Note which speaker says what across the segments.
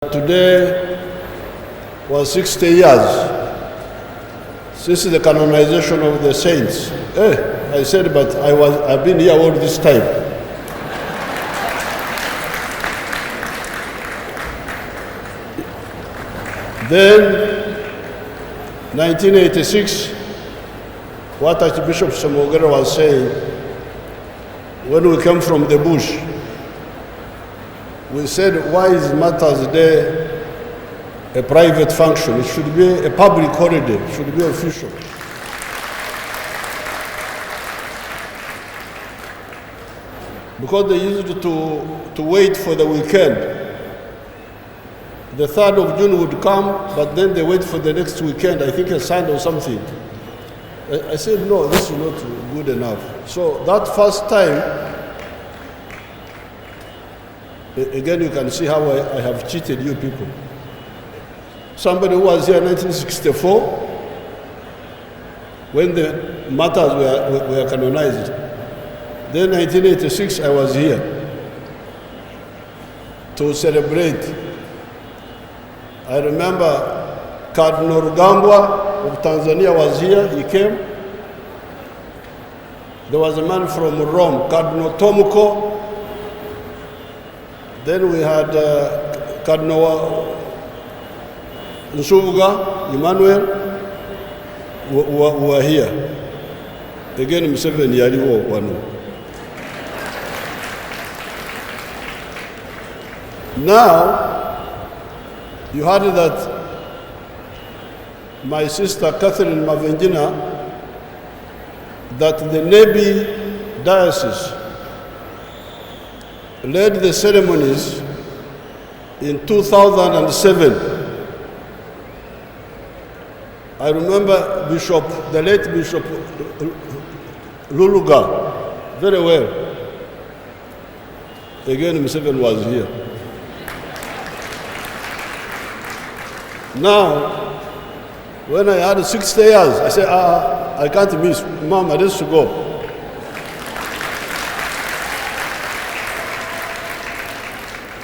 Speaker 1: Today was 60 years since the canonization of the saints. I said, but I've been here all this time. Then, 1986, what Archbishop Samogera was saying, when we came from the bush, we said, why is Martyrs Day a private function? It should be a public holiday, it should be official. Because they used to wait for the weekend. The 3rd of June would come, but then they wait for the next weekend, I think a Sunday or something. I said, no, this is not good enough. So that first time, again, you can see how I have cheated you people. Somebody who was here in 1964, when the Martyrs were canonized. Then 1986, I was here to celebrate. I remember Cardinal Rugambwa of Tanzania was here, he came. There was a man from Rome, Cardinal Tomoko. Then we had Cardinal Nsubuga, Emmanuel, who were here. Again, Museveni yaliwo wano. Now, you heard that my sister Catherine Mavengina, that the Nebi Diocese led the ceremonies in 2007. I remember the late Bishop Luluga very well. Again, Museveni was here. Now, when I had 60 years, I said, I can't miss. Mom, I need to go.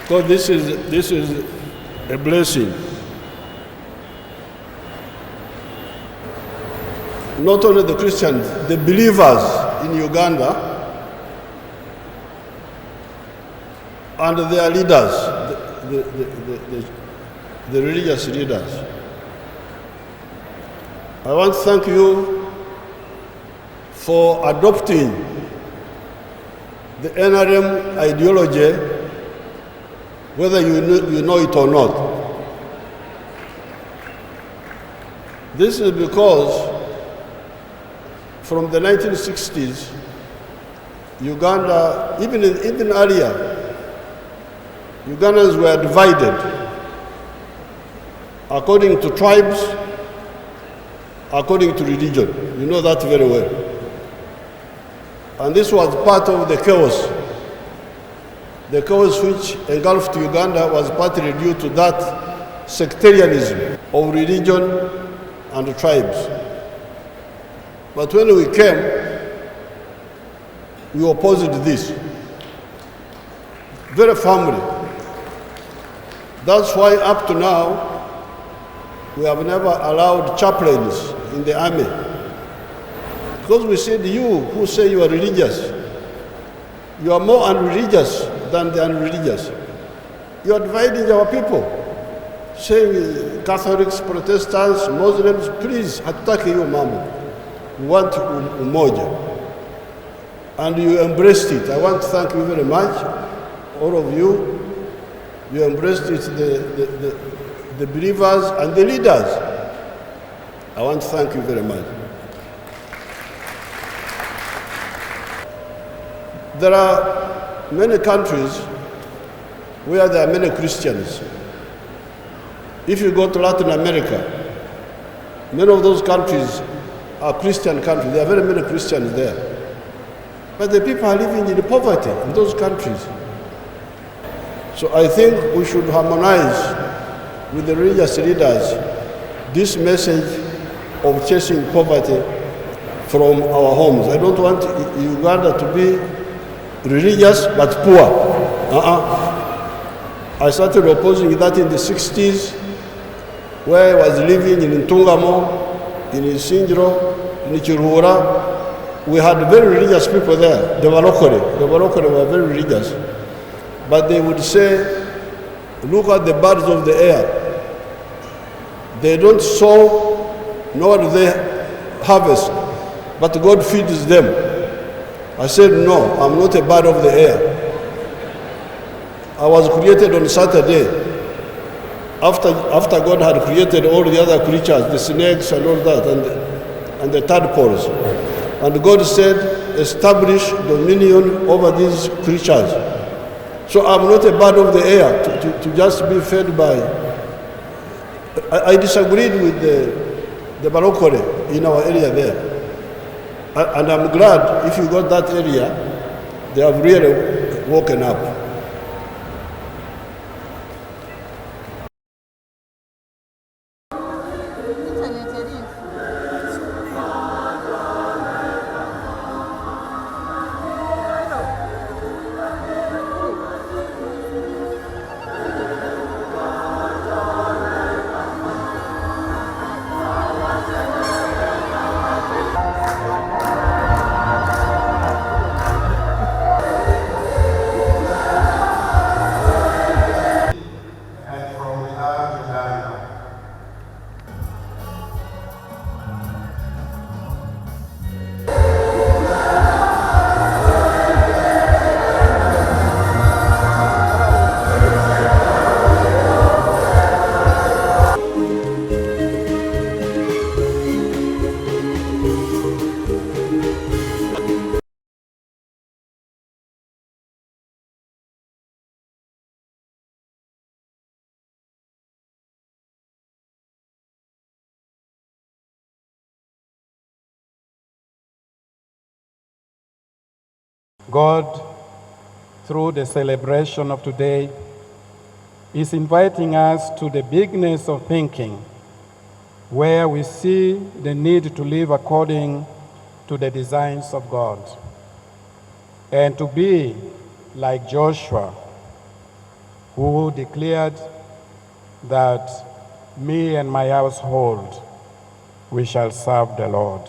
Speaker 1: Because this is a blessing. Not only the Christians, the believers in Uganda and their leaders, the religious leaders. I want to thank you for adopting the NRM ideology, whether you know it or not. This is because from the 1960s, Uganda, even earlier, Ugandans were divided according to tribes, according to religion. You know that very well. And this was part of the chaos. The chaos which engulfed Uganda was partly due to that sectarianism of religion and tribes. But when we came, we opposed this very firmly. That's why up to now, we have never allowed chaplains in the army. Because we said, you who say you are religious, you are more unreligious than the unreligious. You are dividing our people. Saying Catholics, Protestants, Muslims, please, hatutaki hiyo mambo. We want umoja. And you embraced it. I want to thank you very much, all of you. You embraced it, the believers and the leaders. I want to thank you very much. There are many countries where there are many Christians. If you go to Latin America, many of those countries are Christian countries. There are very many Christians there. But the people are living in poverty in those countries. So I think we should harmonize with the religious leaders this message of chasing poverty from our homes. I don't want Uganda to be religious but poor. I started opposing that in the 60s, where I was living in Ntungamo, in Isinjiro, in Chiruhura. We had very religious people there. The Barokore were very religious. But they would say, look at the birds of the air. They don't sow, nor do they harvest, but God feeds them. I said, no, I'm not a bird of the air. I was created on Saturday, after God had created all the other creatures, the snakes and all that, and the tadpoles. And God said, establish dominion over these creatures. So I'm not a bird of the air to just be fed by. I disagreed with the Barokore in our area there. And I'm glad if you got that area, they have really woken up.
Speaker 2: God, through the celebration of today, is inviting us to the bigness of thinking, where we see the need to live according to the designs of God, and to be like Joshua, who declared that me and my household, we shall serve the Lord.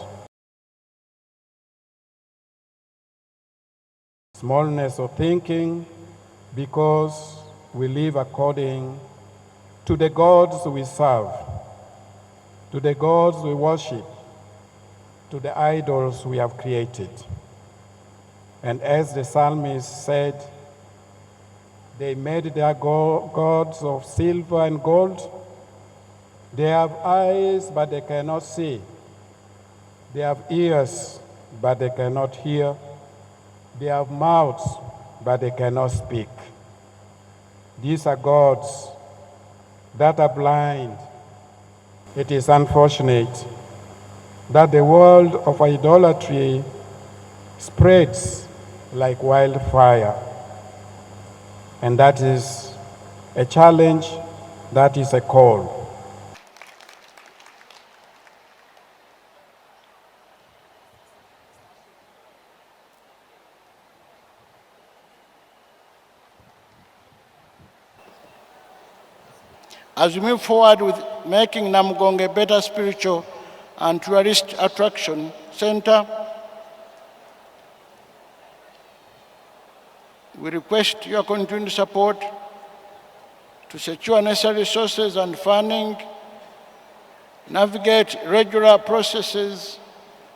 Speaker 2: Smallness of thinking, because we live according to the gods we serve, to the gods we worship, to the idols we have created. And as the psalmist said, they made their gods of silver and gold. They have eyes, but they cannot see. They have ears, but they cannot hear. They have mouths, but they cannot speak. These are gods that are blind. It is unfortunate that the world of idolatry spreads like wildfire. And that is a challenge, that is a call.
Speaker 3: As we move forward with making Namugongo a better spiritual and tourist attraction center, we request your continued support to secure necessary resources and funding, navigate regular processes,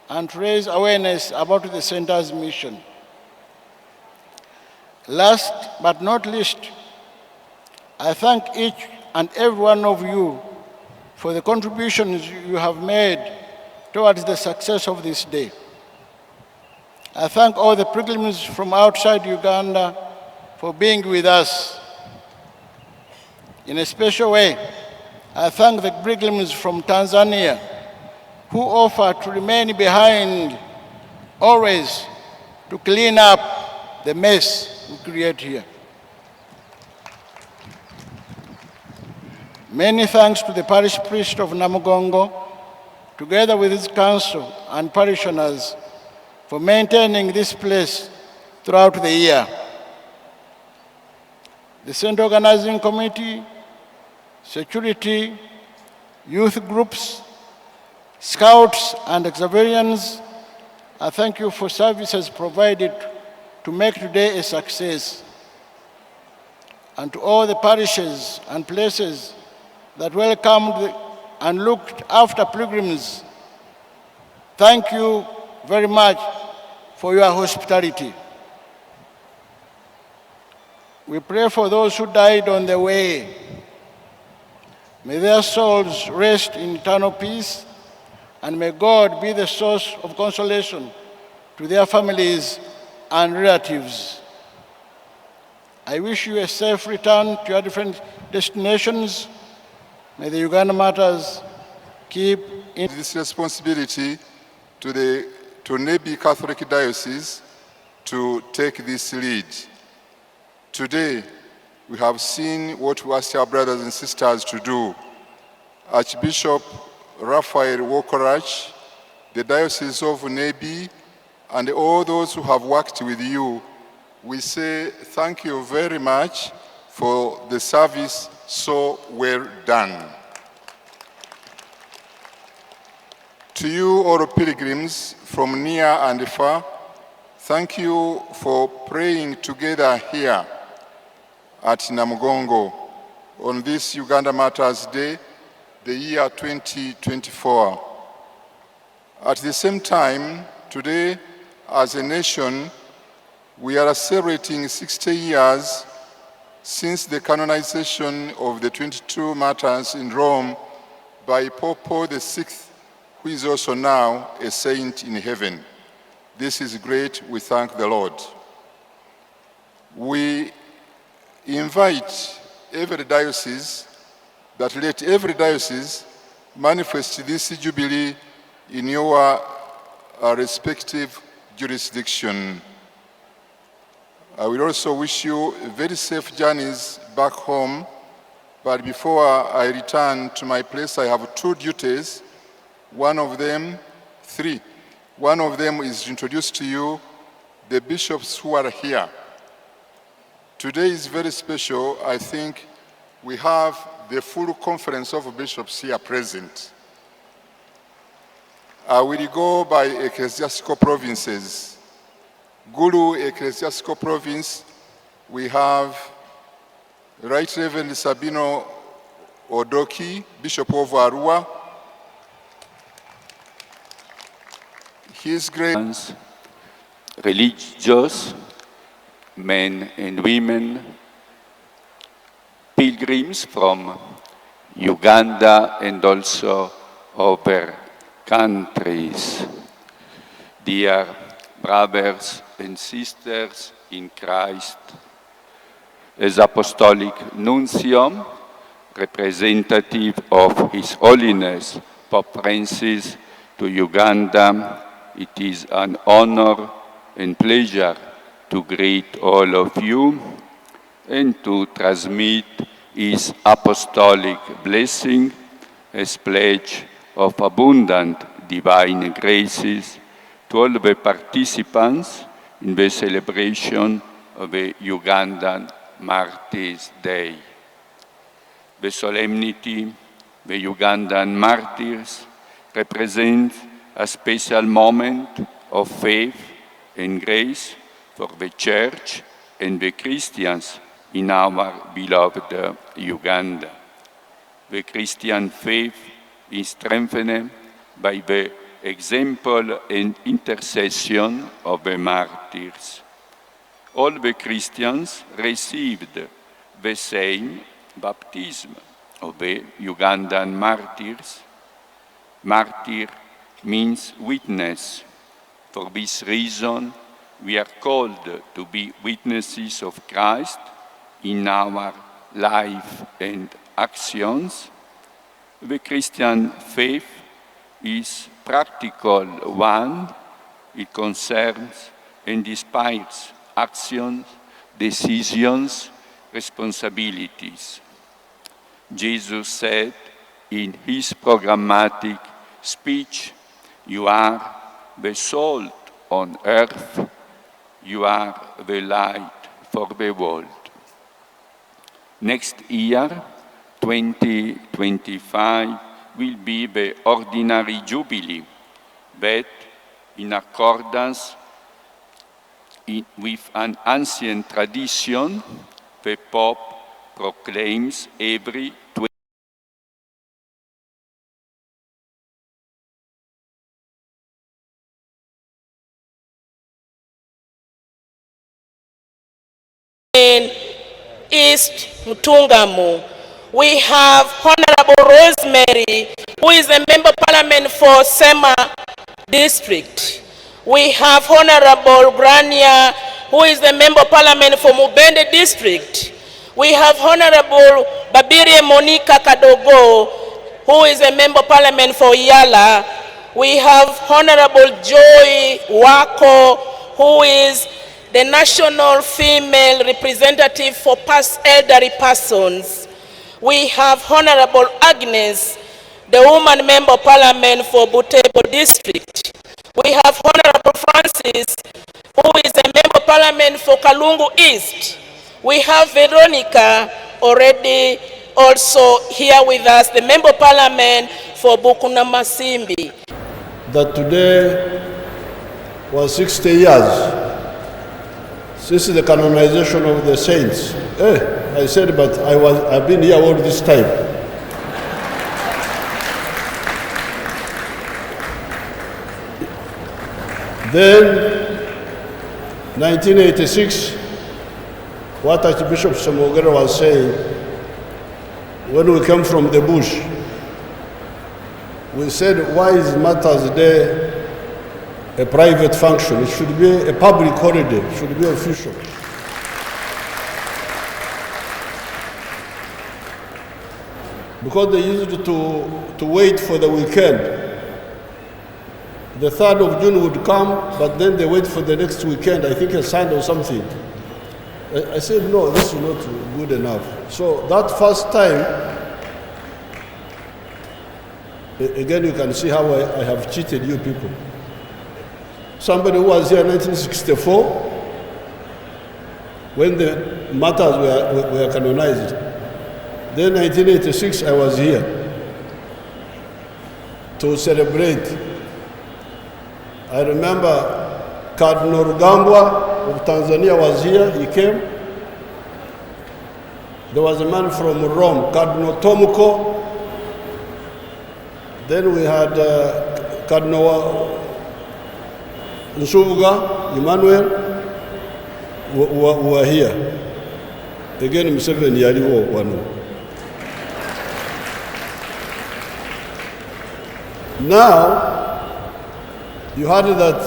Speaker 3: and raise awareness about the center's mission. Last but not least, I thank each and every one of you for the contributions you have made towards the success of this day. I thank all the pilgrims from outside Uganda for being with us. In a special way, I thank the pilgrims from Tanzania who offer to remain behind always to clean up the mess we create here. Many thanks to the parish priest of Namugongo, together with his council and parishioners, for maintaining this place throughout the year. the Central Organizing Committee, security, youth groups, scouts and Xaverians, I thank you for services provided to make today a success. And to all the parishes and places that welcomed and looked after pilgrims, thank you very much for your hospitality. We pray for those who died on the way. May their souls rest in eternal peace, and may God be the source of consolation to their families and relatives. I wish you a safe return to your different destinations. May the Uganda Martyrs keep in
Speaker 4: this responsibility to Nebi Catholic Diocese to take this lead. Today, we have seen what we asked our brothers and sisters to do. Archbishop Raphael Wokorach, the Diocese of Nebi, and all those who have worked with you, we say thank you very much for the service so well done. To you, all pilgrims from near and far, thank you for praying together here at Namugongo on this Uganda Martyrs Day, the year 2024. At the same time, today, as a nation, we are celebrating 60 years since the canonization of the 22 martyrs in Rome by Pope Paul VI, who is also now a saint in heaven. This is great. We thank the Lord. We invite every diocese that let every diocese manifest this jubilee in your respective jurisdiction. I will also wish you very safe journeys back home, but before I return to my place, I have two duties. One of them is to introduce to you the bishops who are here. Today is very special. I think we have the full conference of bishops here present. I will go by ecclesiastical provinces. Gulu Ecclesiastical Province, we have Right Reverend Sabino Odoki, Bishop of Arua. His great
Speaker 5: religious men and women, pilgrims from Uganda and also other countries. Dear brothers and sisters in Christ, as Apostolic Nuncio, representative of His Holiness Pope Francis to Uganda, it is an honor and pleasure to greet all of you and to transmit His apostolic blessing as pledge of abundant divine graces to all the participants in the celebration of the Ugandan Martyrs' Day. The solemnity, the Ugandan Martyrs, represents a special moment of faith and grace for the Church and the Christians in our beloved Uganda. The Christian faith is strengthened by the example and intercession of the martyrs. All the Christians received the same baptism of the Ugandan martyrs. Martyr means witness. For this reason, we are called to be witnesses of Christ in our life and actions. The Christian faith is practical one. It concerns and inspires actions, decisions, responsibilities. Jesus said in his programmatic speech, "You are the salt on earth, you are the light for the world." Next year, 2025, will be the ordinary Jubilee, but in accordance with an ancient tradition, the Pope proclaims every
Speaker 6: 20 East Mutungamu. We have Honorable Rosemary, who is a Member of Parliament for Sema District. We have Honorable Grania, who is the Member of Parliament for Mubende District. We have Honorable Babirie Monica Kadogo, who is a Member of Parliament for Yala. We have Honorable Joy Wako, who is the National Female Representative for Elderly Persons. We have Honorable Agnes, the Woman Member of Parliament for Butebo District. We have Honorable Francis, who is a Member of Parliament for Kalungu East. We have Veronica, already also here with us, the Member of Parliament for Bukuna Masimbi.
Speaker 1: That today was 60 years since the canonization of the saints. I said, but I've been here all this time. Then, 1986, what Archbishop Samogera was saying, when we came from the bush, we said, why is Martyrs Day a private function? It should be a public holiday, it should be official. Because they used to wait for the weekend. The 3rd of June would come, but then they wait for the next weekend, I think a Sunday or something. I said, no, this is not good enough. So that first time, again, you can see how I have cheated you people. Somebody who was here in 1964, when the Martyrs were canonized. Then 1986, I was here to celebrate. I remember Cardinal Rugambwa of Tanzania was here, he came. There was a man from Rome, Cardinal Tomoko. Then we had Cardinal Nsubuga, Emmanuel, who were here. Again, Museveni yaliwo wano. Now, you heard that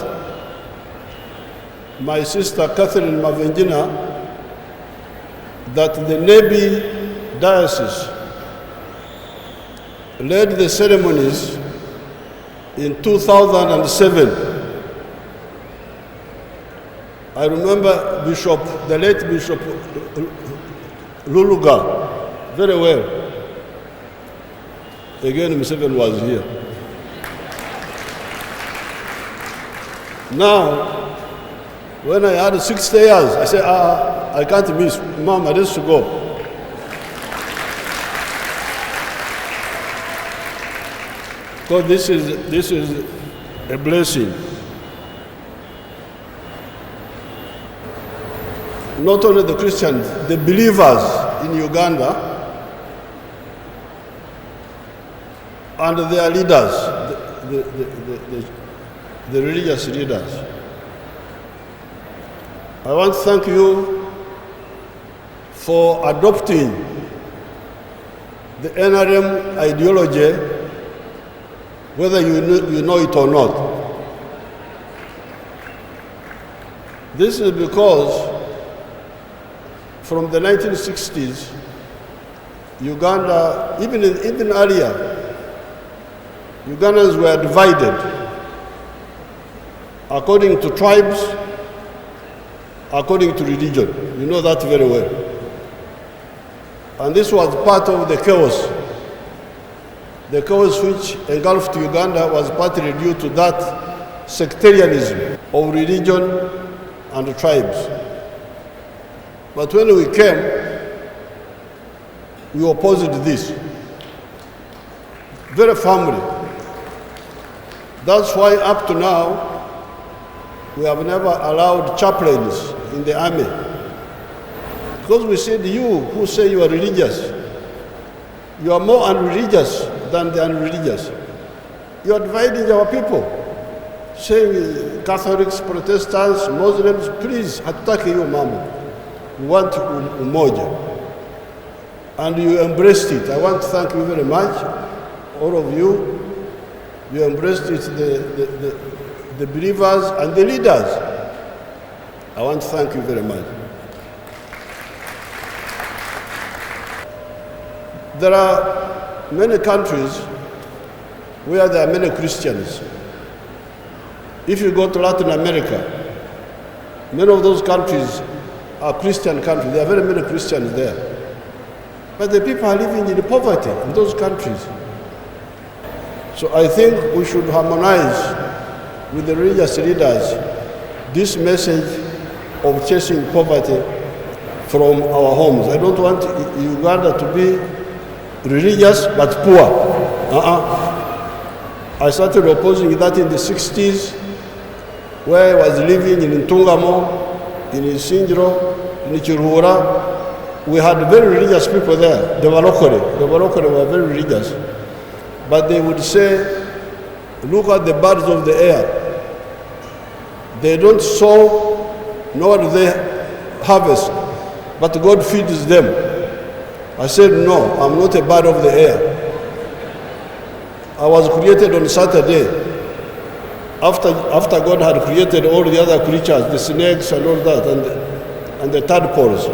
Speaker 1: my sister Catherine Mavengina, that the Nebi Diocese led the ceremonies in 2007. I remember the late Bishop Luluga very well. Again, Museveni was here. Now, when I had 60 years, I said, I can't miss. Mom, I just to go. Because this is a blessing. Not only the Christians, the believers in Uganda and their leaders, the religious leaders. I want to thank you for adopting the NRM ideology, whether you know it or not. This is because from the 1960s, Uganda, even earlier, Ugandans were divided according to tribes, according to religion. You know that very well. And this was part of the chaos. The chaos which engulfed Uganda was partly due to that sectarianism of religion and tribes. But when we came, we opposed this very firmly. That's why up to now, we have never allowed chaplains in the army. Because we said, you who say you are religious, you are more unreligious than the unreligious. You are dividing our people, saying Catholics, Protestants, Muslims, please, hatutaki hiyo mambo. We want umoja. And you embraced it. I want to thank you very much, all of you. You embraced it, the believers and the leaders. I want to thank you very much. There are many countries where there are many Christians. If you go to Latin America, many of those countries are Christian countries. There are very many Christians there. But the people are living in poverty in those countries. So I think we should harmonize with the religious leaders this message of chasing poverty from our homes. I don't want Uganda to be religious but poor. I started opposing that in the 60s, where I was living in Ntungamo, in Isinjiro, in Chiruhura. We had very religious people there, the Balokore were very religious. But they would say, look at the birds of the air. They don't sow, nor do they harvest, but God feeds them. I said, no, I'm not a bird of the air. I was created on Saturday, after God had created all the other creatures, the snakes and all that, and the tadpoles.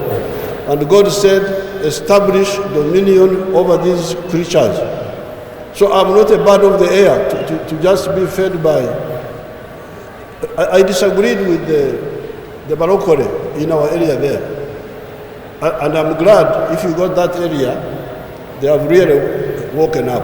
Speaker 1: And God said, establish dominion over these creatures. So I'm not a bird of the air to just be fed by. I disagreed with the Balokore in our area there. And I'm glad if you got that area, they have really woken up.